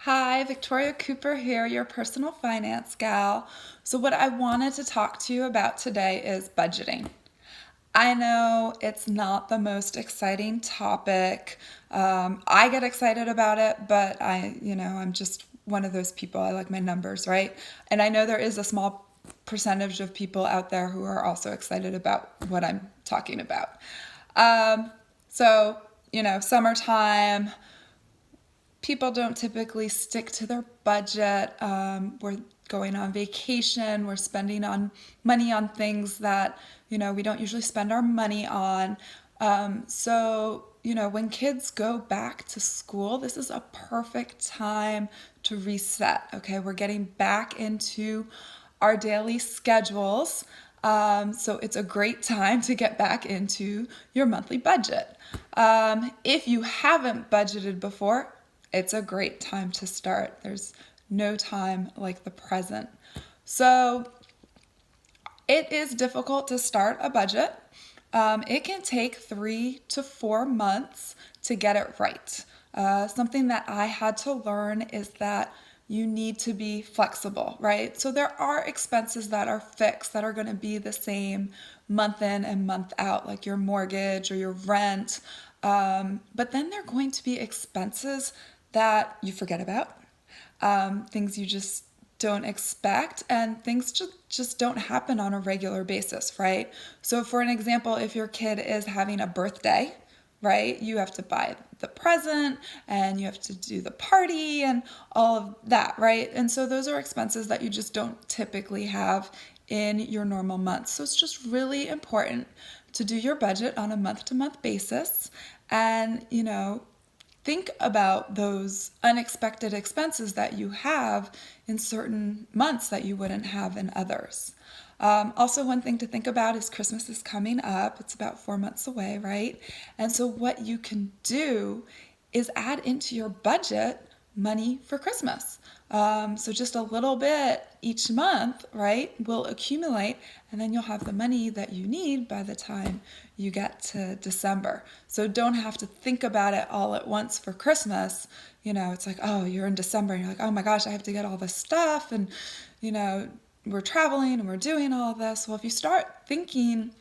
Hi, Victoria Cooper here, your personal finance gal. So, what I wanted to talk to you about today is budgeting. I know it's not the most exciting topic. I get excited about it, but I'm just one of those people. I like my numbers, right? And I know there is a small percentage of people out there who are also excited about what I'm talking about. Um, summertime, people don't typically stick to their budget. We're going on vacation. We're spending on money on things that we don't usually spend our money on. When kids go back to school, this is a perfect time to reset. Okay, we're getting back into our daily schedules. So it's a great time to get back into your monthly budget. If you haven't budgeted before, it's a great time to start. There's no time like the present. So it is difficult to start a budget. It can take 3 to 4 months to get it right. Something that I had to learn is that you need to be flexible, right? So there are expenses that are fixed that are going to be the same month in and month out, like your mortgage or your rent. But then there are going to be expenses that you forget about, things you just don't expect, and things just don't happen on a regular basis, right? So, for an example, if your kid is having a birthday, right, you have to buy the present and you have to do the party and all of that, right? And so, those are expenses that you just don't typically have in your normal months. So, it's just really important to do your budget on a month to month basis and, think about those unexpected expenses that you have in certain months that you wouldn't have in others. Also, one thing to think about is Christmas is coming up. It's about 4 months away, right? And so, what you can do is add into your budget money for Christmas. So just a little bit each month, right, will accumulate, and then you'll have the money that you need by the time you get to December. So don't have to think about it all at once for Christmas. It's like, oh, you're in December, and you're like, oh my gosh, I have to get all this stuff, and we're traveling and we're doing all this. Well, if you start thinking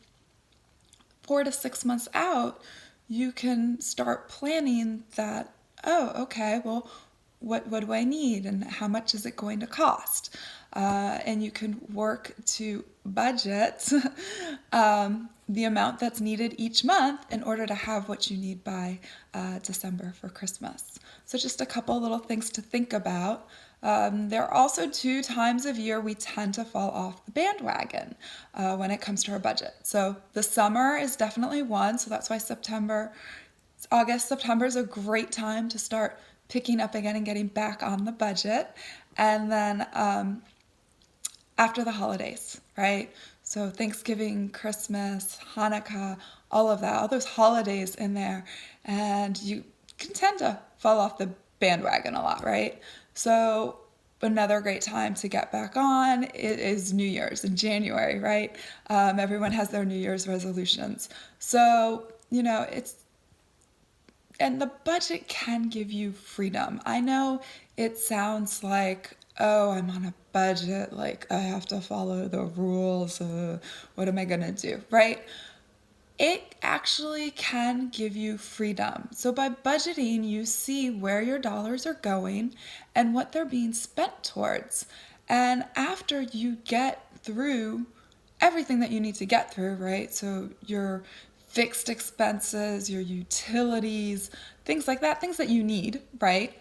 4 to 6 months out, you can start planning that, oh, okay, well, what do I need and how much is it going to cost? And you can work to budget the amount that's needed each month in order to have what you need by December for Christmas. So, just a couple little things to think about. There are also 2 times of year we tend to fall off the bandwagon when it comes to our budget. So, the summer is definitely one, so that's why September is a great time to start picking up again and getting back on the budget. And then after the holidays, right? So Thanksgiving, Christmas, Hanukkah, all of that, all those holidays in there. And you can tend to fall off the bandwagon a lot, right? So another great time to get back on is New Year's in January, right? Everyone has their New Year's resolutions. So, and the budget can give you freedom. I know it sounds like, oh, I'm on a budget, like I have to follow the rules. What am I going to do, right? It actually can give you freedom. So by budgeting, you see where your dollars are going and what they're being spent towards. And after you get through everything that you need to get through, right? So your fixed expenses, your utilities, things like that, things that you need, right?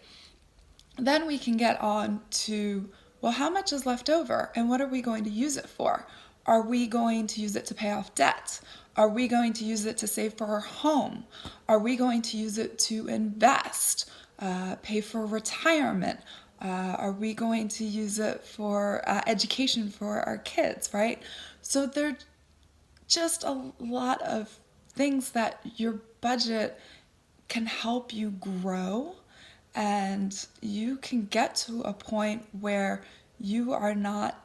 Then we can get on to, well, how much is left over and what are we going to use it for? Are we going to use it to pay off debt? Are we going to use it to save for our home? Are we going to use it to invest, pay for retirement? Are we going to use it for education for our kids, right? So there are just a lot of things that your budget can help you grow, and you can get to a point where you are not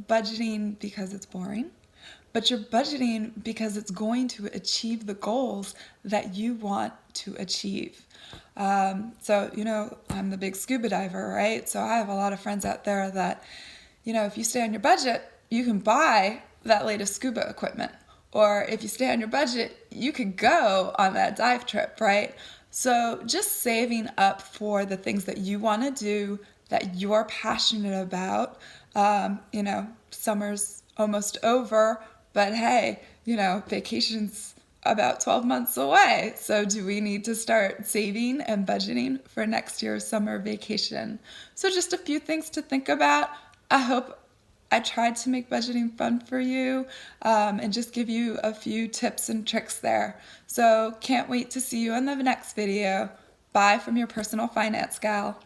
budgeting because it's boring, but you're budgeting because it's going to achieve the goals that you want to achieve. So, I'm the big scuba diver, right? So I have a lot of friends out there that, if you stay on your budget, you can buy that latest scuba equipment. Or if you stay on your budget, you could go on that dive trip, right? So just saving up for the things that you want to do, that you're passionate about. Summer's almost over, but hey, vacation's about 12 months away. So do we need to start saving and budgeting for next year's summer vacation? So just a few things to think about. I hope I tried to make budgeting fun for you, and just give you a few tips and tricks there. So can't wait to see you in the next video. Bye from your personal finance gal.